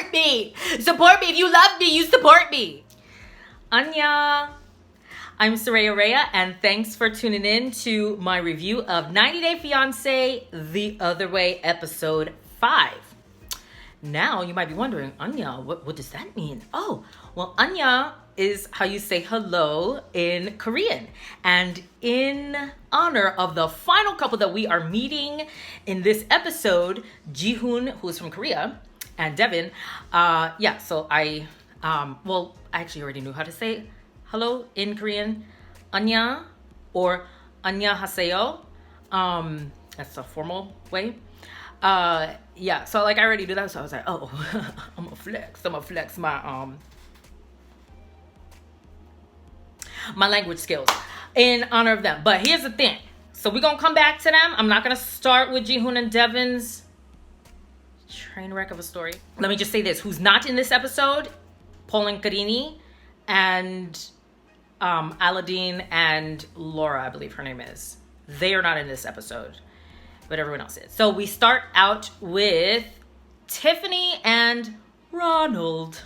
support me. Support me. If you love me, you support me. Anya. I'm Soraya Rhea, and thanks for tuning in to my review of 90 Day Fiancé The Other Way, Episode 5. Now, you might be wondering, Anya, what does that mean? Oh, well, Anya is how you say hello in Korean. And in honor of the final couple that we are meeting in this episode, Ji-hoon, who is from Korea, and Deavan, so I actually already knew how to say hello in Korean, Anya or 안녕하세요. That's a formal way. So I already do that. So I was like, oh, I'm gonna flex my my language skills in honor of them. But here's the thing. So we're gonna come back to them. I'm not gonna start with Ji-hoon and Deavan's train wreck of a story. Let me just say this: who's not in this episode? Paul Carini and Aladdin and Laura, I believe her name is. They are not in this episode, but everyone else is. So we start out with Tiffany and Ronald.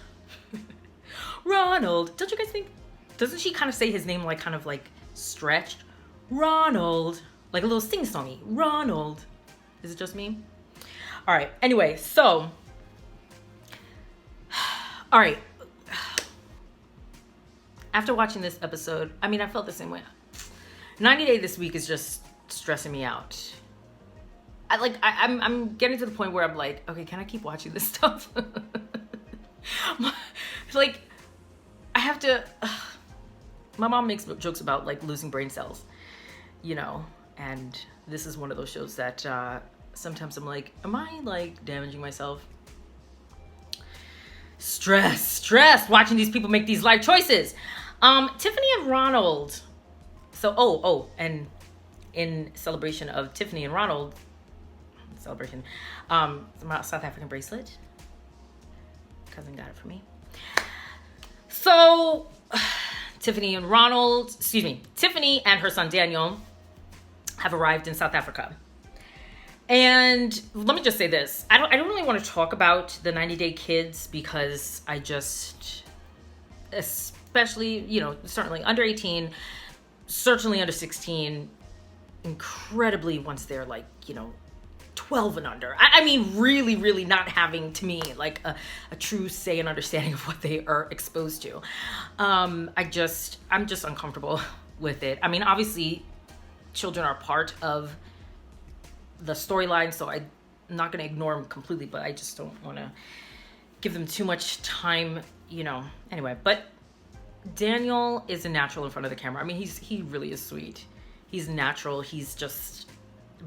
Ronald. Don't you guys think, doesn't she kind of say his name kind of stretched? Ronald. Like a little sing-songy. Ronald. Is it just me? All right. Anyway, so. All right. After watching this episode, I felt the same way. 90 Day this week is just stressing me out. I'm getting to the point where I'm like, okay, can I keep watching this stuff? I have to. My mom makes jokes about losing brain cells, and this is one of those shows that sometimes I'm like, am I damaging myself? Stress watching these people make these life choices. Tiffany and Ronald. So, and in celebration of Tiffany and Ronald, my South African bracelet. Cousin got it for me. So, Tiffany and her son Daniel have arrived in South Africa. And let me just say this. I don't really want to talk about the 90 Day kids because I just, especially, certainly under 18, certainly under 16, incredibly once they're 12 and under. Really, really not having, to me, a true say and understanding of what they are exposed to. I'm just uncomfortable with it. Obviously, children are part of the storyline, so I'm not going to ignore them completely, but I just don't want to give them too much time, Anyway, but Daniel is a natural in front of the camera. He really is sweet. He's natural. He's just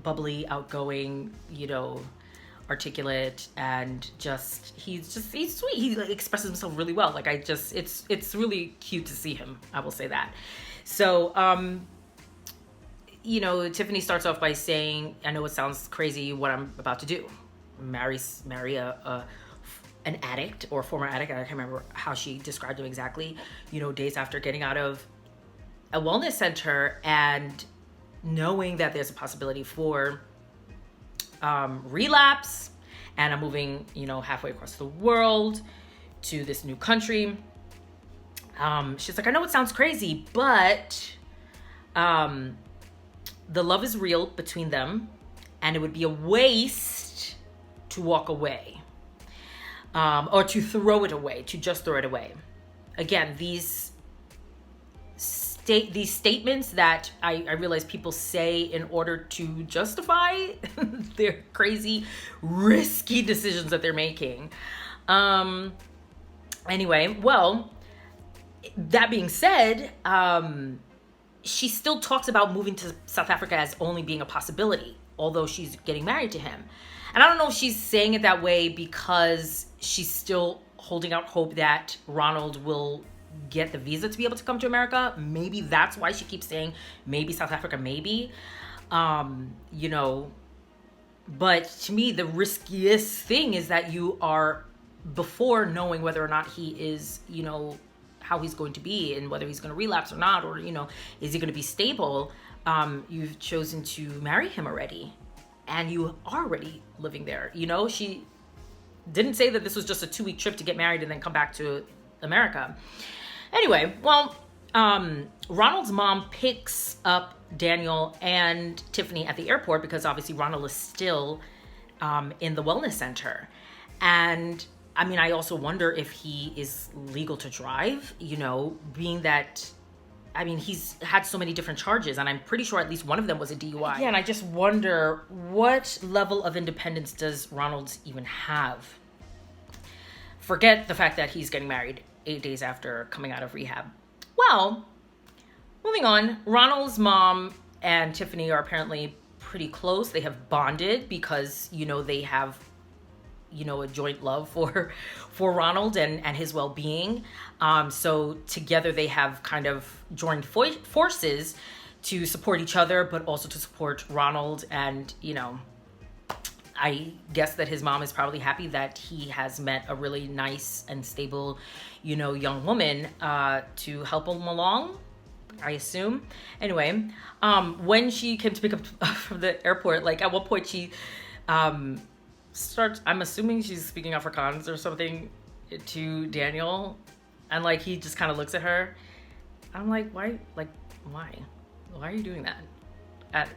bubbly, outgoing, articulate, and he's sweet. He expresses himself really well. It's really cute to see him. I will say that. So, Tiffany starts off by saying, I know it sounds crazy what I'm about to do. Marry an addict or former addict. I can't remember how she described him exactly. Days after getting out of a wellness center and knowing that there's a possibility for relapse. And I'm moving, halfway across the world to this new country. She's like, I know it sounds crazy, but the love is real between them, and it would be a waste to walk away, or to throw it away, to just throw it away. Again, these statements that I realize people say in order to justify their crazy, risky decisions that they're making. Anyway, well, that being said, she still talks about moving to South Africa as only being a possibility, although she's getting married to him. And I don't know if she's saying it that way because she's still holding out hope that Ronald will get the visa to be able to come to America. Maybe that's why she keeps saying maybe South Africa, maybe. But to me, the riskiest thing is that you are, before knowing whether or not he is, how he's going to be and whether he's going to relapse or not, or, is he going to be stable? You've chosen to marry him already, and you are already living there. Didn't say that this was just a 2-week trip to get married and then come back to America. Anyway, well, Ronald's mom picks up Daniel and Tiffany at the airport because obviously Ronald is still in the wellness center. And I mean, I also wonder if he is legal to drive, you know, being that, I mean, he's had so many different charges, and I'm pretty sure at least one of them was a DUI. Yeah, and I just wonder, what level of independence does Ronald even have? Forget the fact that he's getting married 8 days after coming out of rehab. Well, moving on, Ronald's mom and Tiffany are apparently pretty close. They have bonded because, you know, they have, you know, a joint love for Ronald and his well-being. So together they have kind of joined forces to support each other, but also to support Ronald. And, you know, I guess that his mom is probably happy that he has met a really nice and stable, you know, young woman to help him along, I assume. Anyway, when she came to pick up from the airport, like at one point she starts, I'm assuming she's speaking Afrikaans or something to Daniel, and like he just kind of looks at her. I'm like, why are you doing that?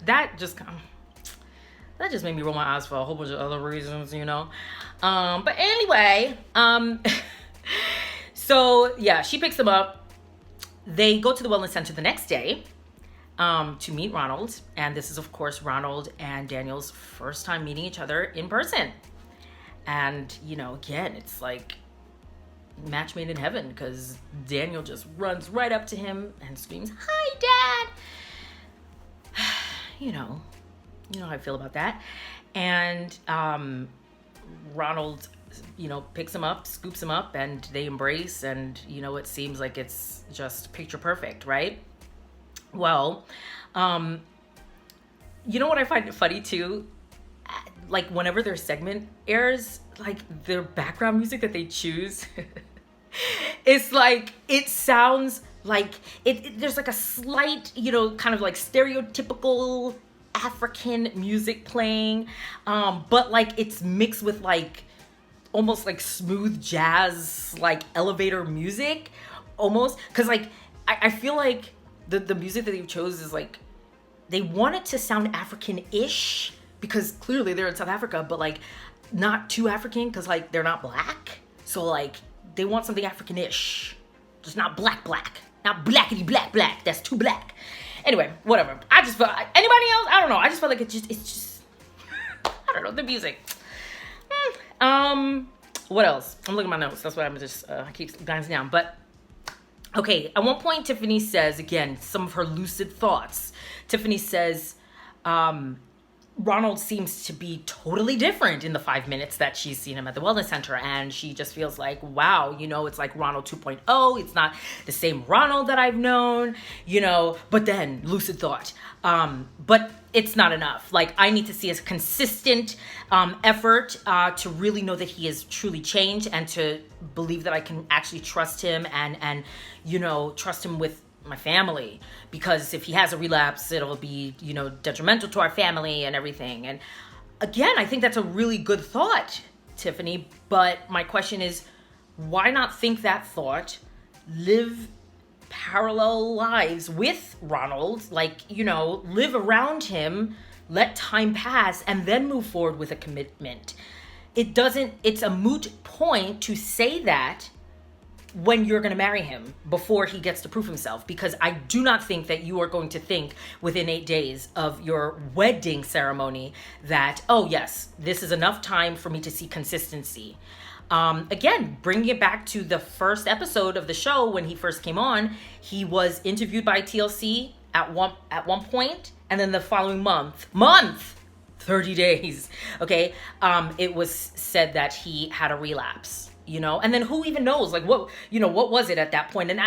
That just made me roll my eyes for a whole bunch of other reasons, you know. But anyway, so yeah, she picks them up. They go to the wellness center the next day to meet Ronald. And this is, of course, Ronald and Daniel's first time meeting each other in person. And, you know, again, it's like match made in heaven, because Daniel just runs right up to him and screams, "Hi, Dad!" You know how I feel about that. And Ronald, you know, picks him up, scoops him up, and they embrace, and, you know, it seems like it's just picture perfect, right? Well, you know what I find funny too? Like whenever their segment airs, like their background music that they choose, it's like, it sounds like there's like a slight, you know, kind of like stereotypical African music playing, but like it's mixed with like almost like smooth jazz, like elevator music almost, because like I feel like the music that they chose is like, they want it to sound African-ish because clearly they're in South Africa, but like not too African because like they're not black, so like they want something African-ish, just not black, not blackity black, that's too black. Anyway, whatever. I just felt, anybody else? I don't know. I just felt like it's just I don't know, the music. What else? I'm looking at my notes. That's why I'm just keep glancing down. But okay, at one point Tiffany says, again, some of her lucid thoughts. Tiffany says, Ronald seems to be totally different in the 5 minutes that she's seen him at the wellness center. And she just feels like, wow, you know, it's like Ronald 2.0. It's not the same Ronald that I've known, you know, but then lucid thought. But it's not enough. Like, I need to see a consistent effort to really know that he has truly changed, and to believe that I can actually trust him and you know, trust him with my family, because if he has a relapse, it'll be, you know, detrimental to our family and everything. And again, I think that's a really good thought, Tiffany, but my question is, why not think that thought, live parallel lives with Ronald, like, you know, live around him, let time pass, and then move forward with a commitment? It's a moot point to say that when you're going to marry him before he gets to prove himself, because I do not think that you are going to think within 8 days of your wedding ceremony that, oh yes, this is enough time for me to see consistency. Again, bringing it back to the first episode of the show, when he first came on, he was interviewed by TLC at one point, and then the following month, 30 days, okay, it was said that he had a relapse. You know, and then who even knows, like, what was it at that point? And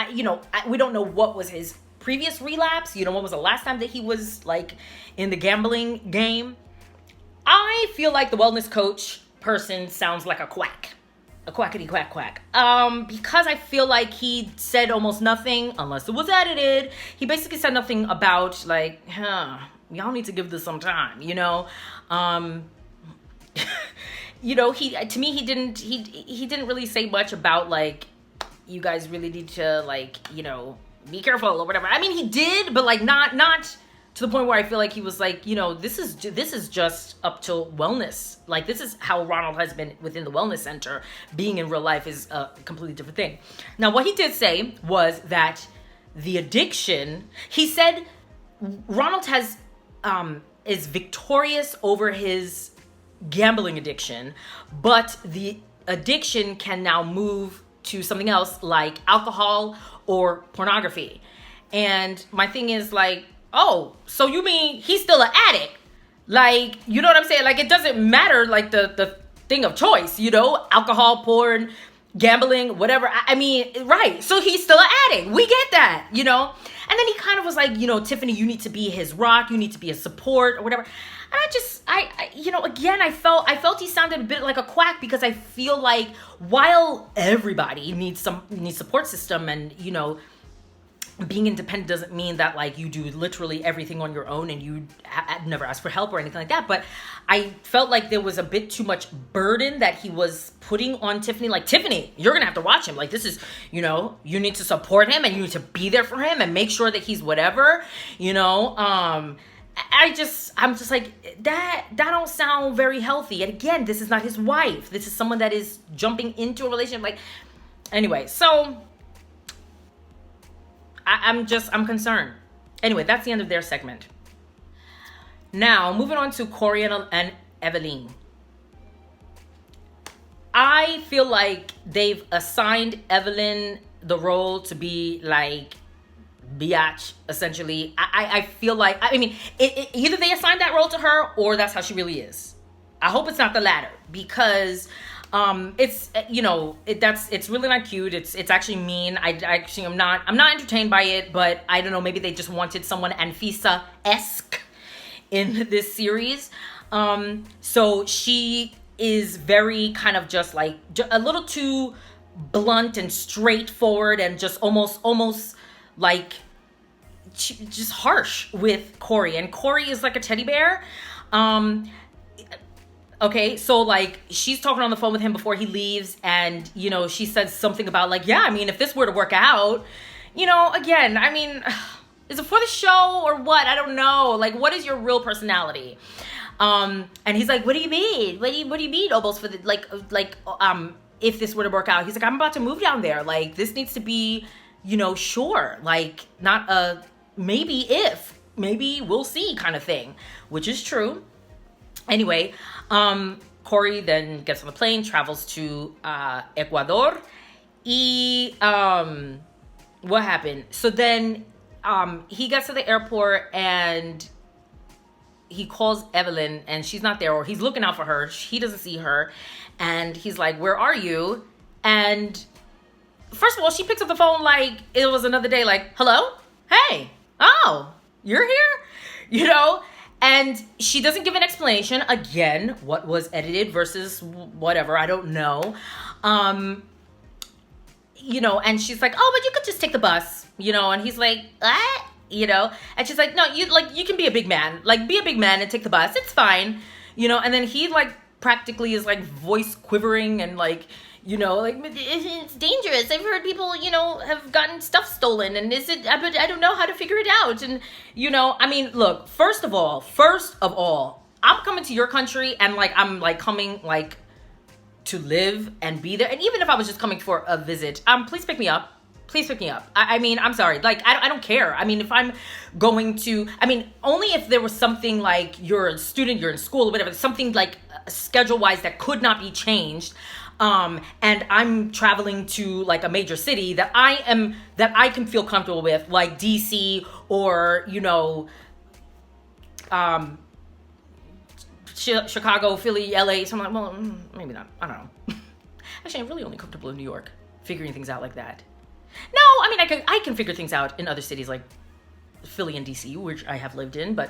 we don't know what was his previous relapse. You know, when was the last time that he was like in the gambling game? I feel like the wellness coach person sounds like a quackity quack. Because I feel like he said almost nothing, unless it was edited. He basically said nothing about like, y'all need to give this some time, you know? to me, he didn't really say much about like, you guys really need to like, be careful or whatever. I mean, he did, but like not to the point where I feel like he was like, this is just up to wellness. Like, this is how Ronald has been within the wellness center. Being in real life is a completely different thing. Now, what he did say was that the addiction, he said Ronald is victorious over his gambling addiction, but the addiction can now move to something else like alcohol or pornography. And my thing is like, oh, so you mean he's still an addict? Like, you know what I'm saying? Like, it doesn't matter, like, the thing of choice, alcohol, porn, gambling, whatever. I mean, right. So he's still an addict. We get that, And then he kind of was like, Tiffany, you need to be his rock. You need to be his support or whatever. And again, I felt he sounded a bit like a quack, because I feel like while everybody needs support system, and, being independent doesn't mean that like you do literally everything on your own and you never ask for help or anything like that. But I felt like there was a bit too much burden that he was putting on Tiffany. Like, Tiffany, you're gonna have to watch him. Like, this is, you need to support him and you need to be there for him and make sure that he's whatever, I'm just like, that don't sound very healthy. And again, this is not his wife. This is someone that is jumping into a relationship. Like, anyway, so I'm concerned. Anyway, that's the end of their segment. Now, moving on to Corey and Evelyn. I feel like they've assigned Evelyn the role to be like biatch, essentially. I feel like, either they assigned that role to her or that's how she really is. I hope it's not the latter, because it's really not cute. It's actually mean. I'm not entertained by it, but I don't know, maybe they just wanted someone Anfisa-esque in this series. So she is very kind of just like a little too blunt and straightforward, and just almost like just harsh with Corey. And Corey is like a teddy bear. Okay, so like she's talking on the phone with him before he leaves, and she says something about like, yeah, if this were to work out, again, is it for the show or what? I don't know. Like, what is your real personality? And he's like, what do you mean? What do you mean almost for the if this were to work out? He's like, I'm about to move down there. Like, this needs to be, sure, like not a maybe we'll see kind of thing, which is true. Anyway, Corey then gets on the plane, travels to Ecuador. What happened? So then he gets to the airport and he calls Evelyn, and she's not there, or he's looking out for her. He doesn't see her, and he's like, where are you? And first of all, she picks up the phone like it was another day, like, hello? Hey, oh, you're here? And she doesn't give an explanation. Again, what was edited versus whatever, I don't know. And she's like, oh, but you could just take the bus, and he's like, what? And she's like, no, you can be a big man, like be a big man and take the bus. It's fine. And then he like practically is like voice quivering and like, like, it's dangerous. I've heard people, have gotten stuff stolen, and but I don't know how to figure it out. And, look, first of all, I'm coming to your country, and like, I'm like coming like to live and be there. And even if I was just coming for a visit, please pick me up. Please pick me up. I'm sorry. Like, I don't care. If I'm going to, only if there was something like you're a student, you're in school or whatever, something like schedule-wise that could not be changed. And I'm traveling to like a major city that I can feel comfortable with, like DC or, Chicago, Philly, LA. So I'm like, well, maybe not. I don't know. Actually, I'm really only comfortable in New York, figuring things out like that. No, I can figure things out in other cities like Philly and DC, which I have lived in. But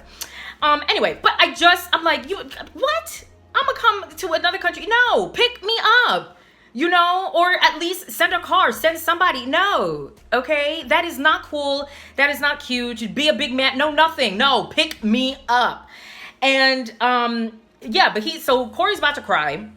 anyway, but I'm like, what? I'm gonna come to another country. No, pick me up, or at least send a car, send somebody. No, okay? That is not cool. That is not cute. Be a big man. No, nothing. No, pick me up. And, yeah, but so Corey's about to cry.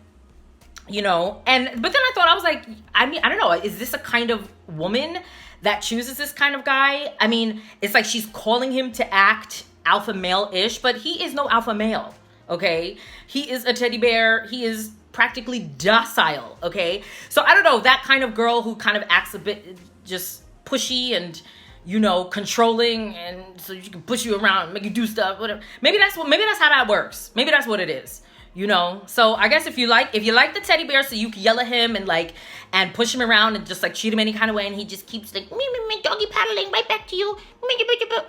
you know. And but then I thought, I was like, I mean, I don't know, is this a kind of woman that chooses this kind of guy? I mean, it's like she's calling him to act alpha male-ish, but he is no alpha male. Okay, he is a teddy bear. He is practically docile. Okay, so I don't know, that kind of girl who kind of acts a bit just pushy and, you know, controlling, and so you can push you around, make you do stuff, whatever. Maybe that's how that works. Maybe that's what it is. You know, so I guess if you like the teddy bear, so you can yell at him and like and push him around and just like treat him any kind of way, and he just keeps like me doggy paddling right back to you.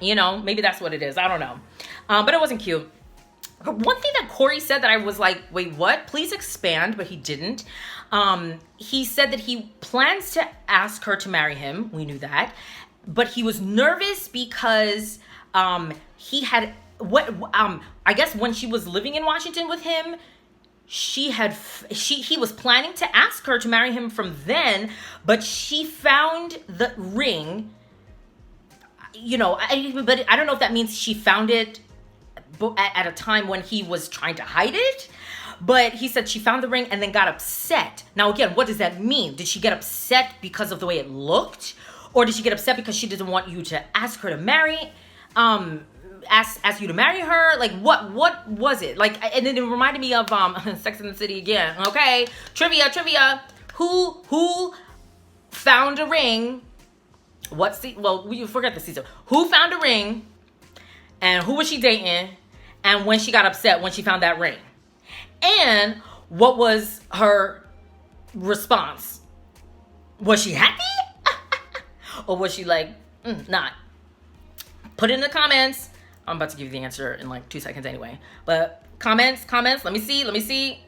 You know, maybe that's what it is. I don't know, but it wasn't cute. One thing that Corey said that I was like, wait, what? Please expand, but he didn't. He said that he plans to ask her to marry him. We knew that, but he was nervous because he had. I guess when she was living in Washington with him, he was planning to ask her to marry him from then, but she found the ring, you know, but I don't know if that means she found it at a time when he was trying to hide it, but he said she found the ring and then got upset. Now again, what does that mean? Did she get upset because of the way it looked, or did she get upset because she didn't want you to ask her to marry ask you to marry her? Like what was it? Like, and then it reminded me of Sex and the City again. Okay, trivia. Who found a ring? We forget the season. Who found a ring, and who was she dating, and when she got upset when she found that ring, and what was her response? Was she happy? Or was she like not? Put it in the comments. I'm about to give you the answer in like 2 seconds anyway. But comments. Let me see.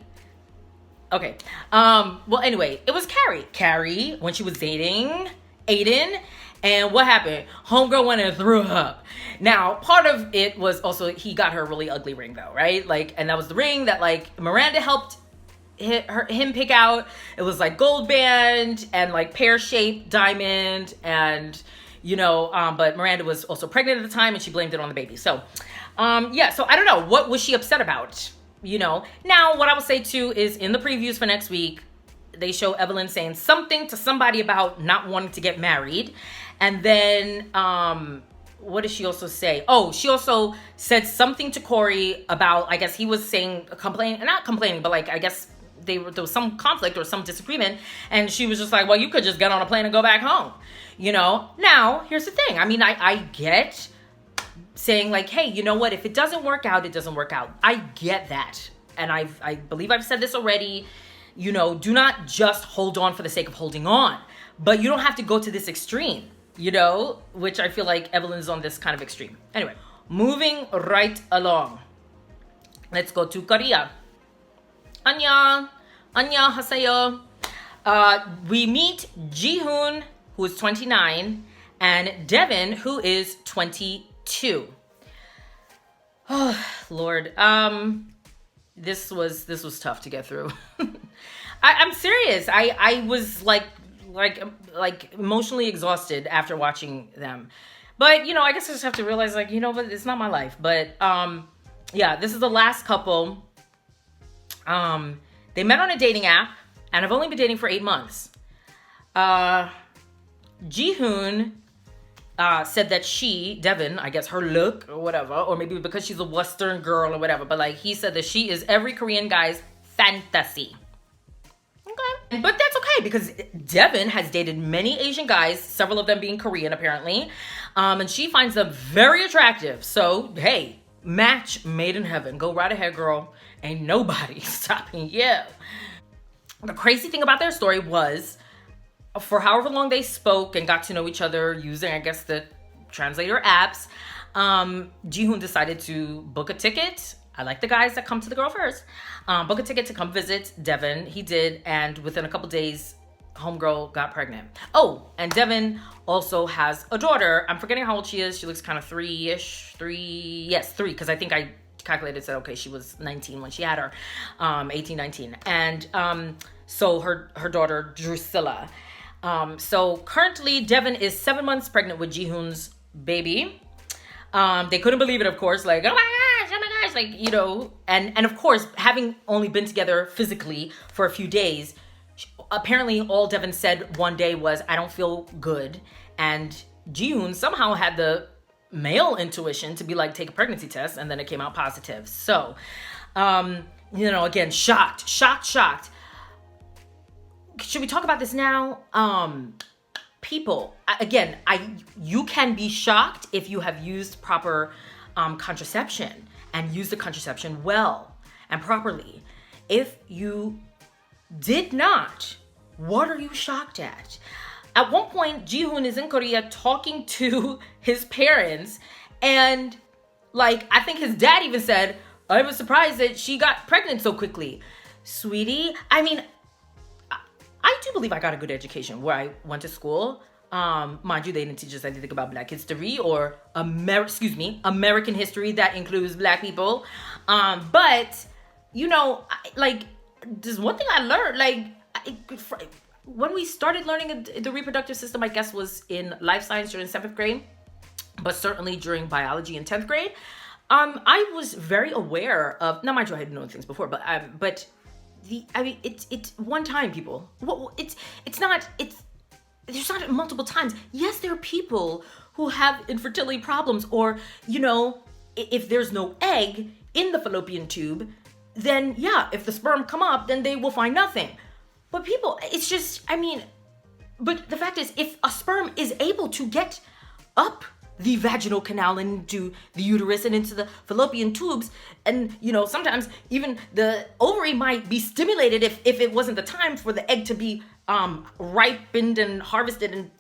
Okay. Well, anyway, it was Carrie, when she was dating Aiden. And what happened? Homegirl went and threw up. Now, part of it was also he got her a really ugly ring though, right? Like, and that was the ring that like Miranda helped him pick out. It was like gold band and like pear-shaped diamond, and you know, but Miranda was also pregnant at the time and she blamed it on the baby. So, yeah, so I don't know. What was she upset about? You know, now what I would say too is in the previews for next week, they show Evelyn saying something to somebody about not wanting to get married. And then, what did she also say? Oh, she also said something to Corey about, I guess he was saying, not complaining, but like, I guess there was some conflict or some disagreement. And she was just like, well, you could just get on a plane and go back home. You know, now here's the thing. I mean, I get saying like, hey, you know what? If it doesn't work out, it doesn't work out. I get that. And I believe I've said this already. You know, do not just hold on for the sake of holding on. But you don't have to go to this extreme, you know, which I feel like Evelyn's on this kind of extreme. Anyway, moving right along. Let's go to Korea. Annyeong. Annyeonghaseyo. We meet Ji-hoon, who is 29, and Deavan, who is 22. Oh, Lord. This was tough to get through. I'm serious. I was like emotionally exhausted after watching them. But, you know, I guess I just have to realize, like, you know, but it's not my life. But, yeah, this is the last couple. They met on a dating app, and I've only been dating for 8 months. Ji-hoon said that Deavan, I guess her look or whatever, or maybe because she's a Western girl or whatever, but like he said that she is every Korean guy's fantasy. Okay. But that's okay because Deavan has dated many Asian guys, several of them being Korean apparently, and she finds them very attractive. So, hey, match made in heaven. Go right ahead, girl. Ain't nobody stopping you. The crazy thing about their story was, for however long they spoke and got to know each other using, I guess, the translator apps, Ji-hoon decided to book a ticket. I like the guys that come to the girl first. Book a ticket to come visit Deavan. He did, and within a couple days, homegirl got pregnant. Oh, and Deavan also has a daughter. I'm forgetting how old she is. She looks kind of three-ish. Three, because I think I calculated, said, okay, she was 19 when she had her, 18, 19. And so her daughter, Drusilla. So currently Deavan is 7 months pregnant with Ji-hoon's baby. They couldn't believe it, of course, like, oh my gosh, like, you know, and of course, having only been together physically for a few days, apparently all Deavan said one day was, I don't feel good. And Ji-hoon somehow had the male intuition to be like, take a pregnancy test, and then it came out positive. So, you know, again, shocked. Should we talk about this now? People, again, you can be shocked if you have used proper contraception and used the contraception well and properly. If you did not, what are you shocked at? At one point, Ji-hoon is in Korea talking to his parents, and like, I think his dad even said, I was surprised that she got pregnant so quickly. Sweetie, I mean, I do believe I got a good education where I went to school. Mind you, they didn't teach us anything about Black history or American history that includes Black people. But, you know, like, there's one thing I learned, like, when we started learning the reproductive system, I guess was in life science during 7th grade, but certainly during biology in 10th grade. I was very aware of, now mind you, I had known things before, but it's one time, people. There's not multiple times. Yes, there are people who have infertility problems, or, you know, if there's no egg in the fallopian tube, then yeah, if the sperm come up, then they will find nothing. But people, it's just, I mean, but the fact is, if a sperm is able to get up the vaginal canal into the uterus and into the fallopian tubes, and, you know, sometimes even the ovary might be stimulated if it wasn't the time for the egg to be ripened and harvested and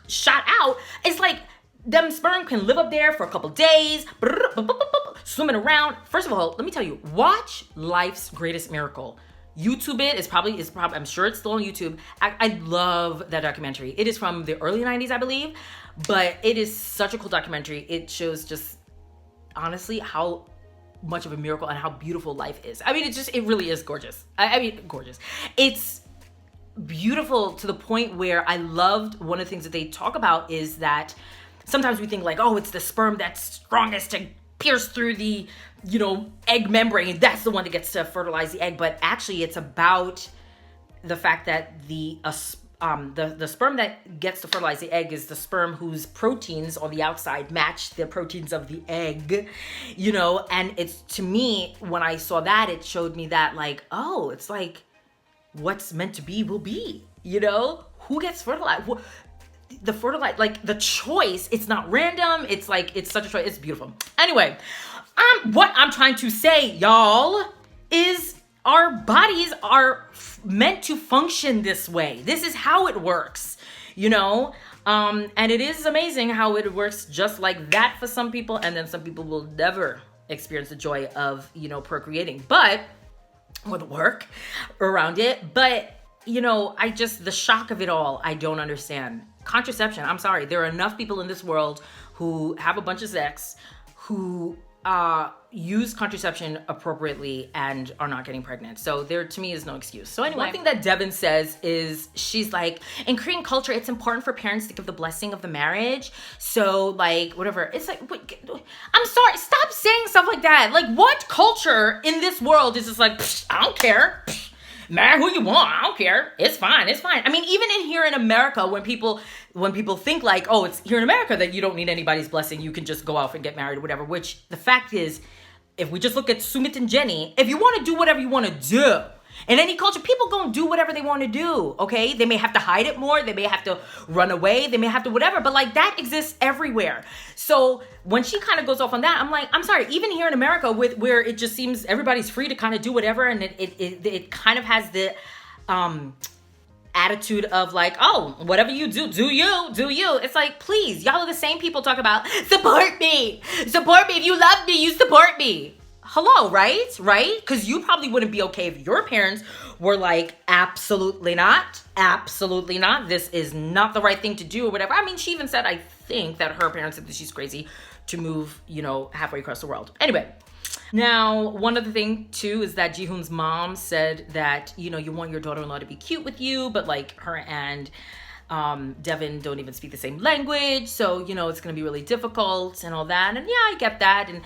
shot out. It's like them sperm can live up there for a couple days, swimming around. First of all, let me tell you, watch Life's Greatest Miracle. YouTube it's probably, I'm sure it's still on YouTube. I love that documentary. It is from the early 90s, I believe, but it is such a cool documentary. It shows just honestly how much of a miracle and how beautiful life is. I mean, it really is gorgeous. I mean, gorgeous. It's beautiful to the point where I loved one of the things that they talk about is that sometimes we think like, oh, it's the sperm that's strongest to pierce through the, you know, egg membrane, and that's the one that gets to fertilize the egg. But actually, it's about the fact that the sperm that gets to fertilize the egg is the sperm whose proteins on the outside match the proteins of the egg, you know. And it's, to me, when I saw that, it showed me that, like, oh, it's like what's meant to be will be, you know. Who gets fertilized? The fertilize, like the choice, it's not random. It's like, it's such a choice. It's beautiful. Anyway, what I'm trying to say, y'all, is our bodies are meant to function this way. This is how it works, you know? And it is amazing how it works just like that for some people. And then some people will never experience the joy of, you know, procreating, but, or the work around it. But, you know, the shock of it all, I don't understand. Contraception, I'm sorry. There are enough people in this world who have a bunch of sex, who use contraception appropriately and are not getting pregnant. So there, to me, is no excuse. So anyway, one thing that Deavan says is, she's like, in Korean culture, it's important for parents to give the blessing of the marriage. So like, whatever. It's like, I'm sorry, stop saying stuff like that. Like, what culture in this world is just like, I don't care. Marry who you want. I don't care. It's fine. It's fine. I mean, even in here in America, when people think like, oh, it's here in America that you don't need anybody's blessing, you can just go out and get married or whatever, which the fact is, if we just look at Sumit and Jenny, if you want to do whatever you want to do, in any culture, people gonna do whatever they want to do, okay? They may have to hide it more, they may have to run away, they may have to whatever, but like, that exists everywhere. So when she kind of goes off on that, I'm like, I'm sorry, even here in America, where it just seems everybody's free to kind of do whatever, and it kind of has the attitude of like, oh, whatever you do you. It's like, please, y'all are the same people talk about, support me. If you love me, you support me. Hello, right? Because you probably wouldn't be okay if your parents were like, absolutely not. This is not the right thing to do or whatever. I mean, she even said, I think that her parents said that she's crazy to move, you know, halfway across the world. Anyway, now, one other thing too is that Ji-hoon's mom said that, you know, you want your daughter-in-law to be cute with you, but like her and Deavan don't even speak the same language, so it's going to be really difficult and all that. And yeah, I get that. And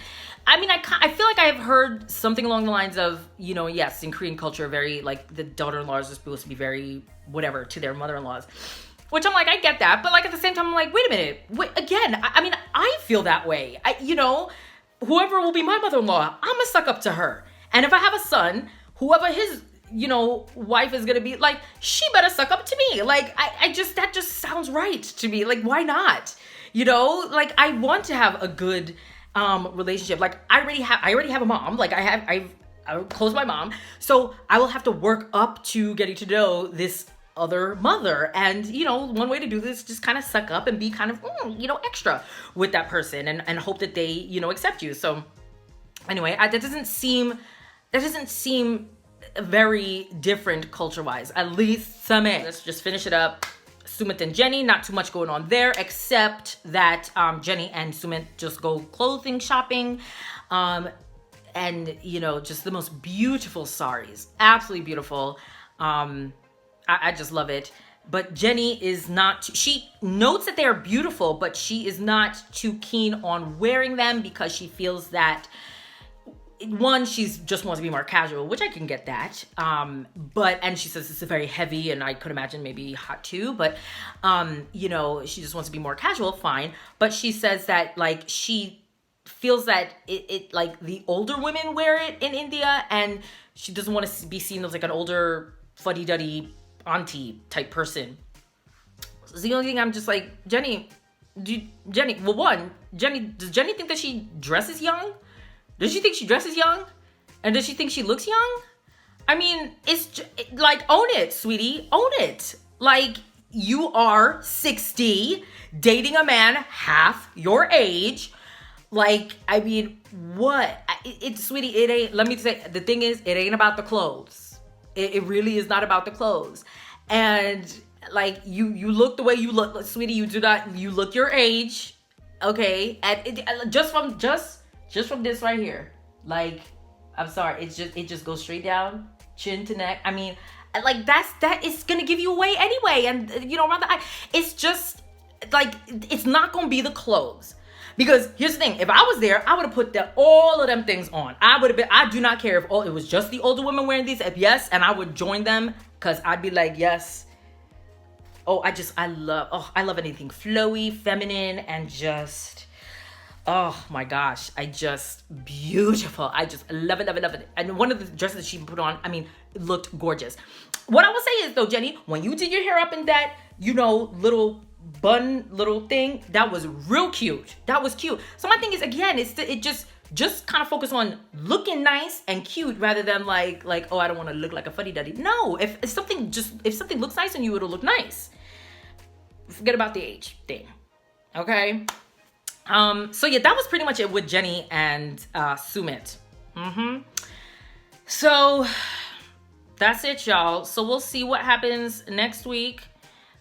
I mean, I feel like I have heard something along the lines of, yes, in Korean culture, very like the daughter-in-laws are supposed to be very whatever to their mother-in-laws, which I'm like, I get that, but like at the same time, I'm like, wait a minute, again, I mean, I feel that way. Whoever will be my mother-in-law, I'm gonna suck up to her. And if I have a son, whoever his wife is gonna be, like, she better suck up to me. Like, that just sounds right to me. Like, why not? Like, I want to have a good relationship. Like, I already have a mom. Like, I close my mom, so I will have to work up to getting to know this other mother. And one way to do this is just kind of suck up and be kind of extra with that person and hope that they accept you. So anyway, that doesn't seem very different culture-wise, at least Sumit. Let's just finish it up. Sumit and Jenny, not too much going on there, except that Jenny and Sumit just go clothing shopping, and just the most beautiful saris, absolutely beautiful. I just love it. But Jenny is not, she notes that they are beautiful, but she is not too keen on wearing them because she feels that, one, she's just wants to be more casual, which I can get that. And she says it's very heavy, and I could imagine maybe hot too, but, she just wants to be more casual, fine. But she says that, like, she feels that it like the older women wear it in India, and she doesn't want to be seen as like an older fuddy-duddy auntie type person. So the only thing I'm just like, Jenny, does Jenny think that she dresses young? Does she think she dresses young? And does she think she looks young? I mean, like, own it, sweetie. Own it. Like, you are 60, dating a man half your age. Like, I mean, what? Sweetie, it ain't, let me say, the thing is, it ain't about the clothes. It really is not about the clothes. And like, you look the way you look, sweetie, you look your age. Okay. And just from this right here, like, I'm sorry, it just goes straight down, chin to neck. I mean, like, that is gonna give you away anyway. And around the eye, it's just like, it's not gonna be the clothes. Because here's the thing, if I was there, I would have put all of them things on. I do not care if it was just the older women wearing these. If yes, and I would join them, because I'd be like, yes. Oh, I love anything flowy, feminine, and just, oh my gosh, beautiful. I just love it, love it, love it. And one of the dresses she put on, I mean, it looked gorgeous. What I will say is though, Jenny, when you did your hair up in that, little bun little thing, that was real cute. That was cute. So my thing is, again, it just kind of focus on looking nice and cute rather than like, oh, I don't want to look like a fuddy-duddy. No, if something looks nice on you, it'll look nice. Forget about the age thing. Okay. So yeah, that was pretty much it with Jenny and Sumit. So that's it, y'all. So we'll see what happens next week.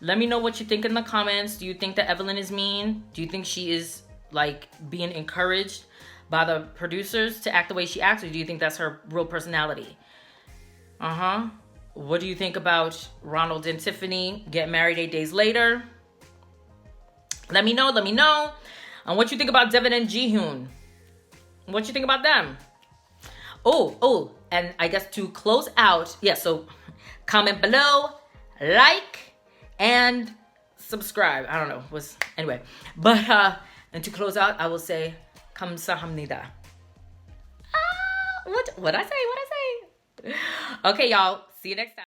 Let me know what you think in the comments. Do you think that Evelyn is mean? Do you think she is like being encouraged by the producers to act the way she acts, or do you think that's her real personality? What do you think about Ronald and Tiffany getting married 8 days later? Let me know. And what you think about Deavan and Ji-hoon? What you think about them? Oh, and I guess to close out, yeah, so comment below, like, and subscribe. I don't know. Anyway. But and to close out, I will say 감사합니다. What I say? Okay, y'all. See you next time.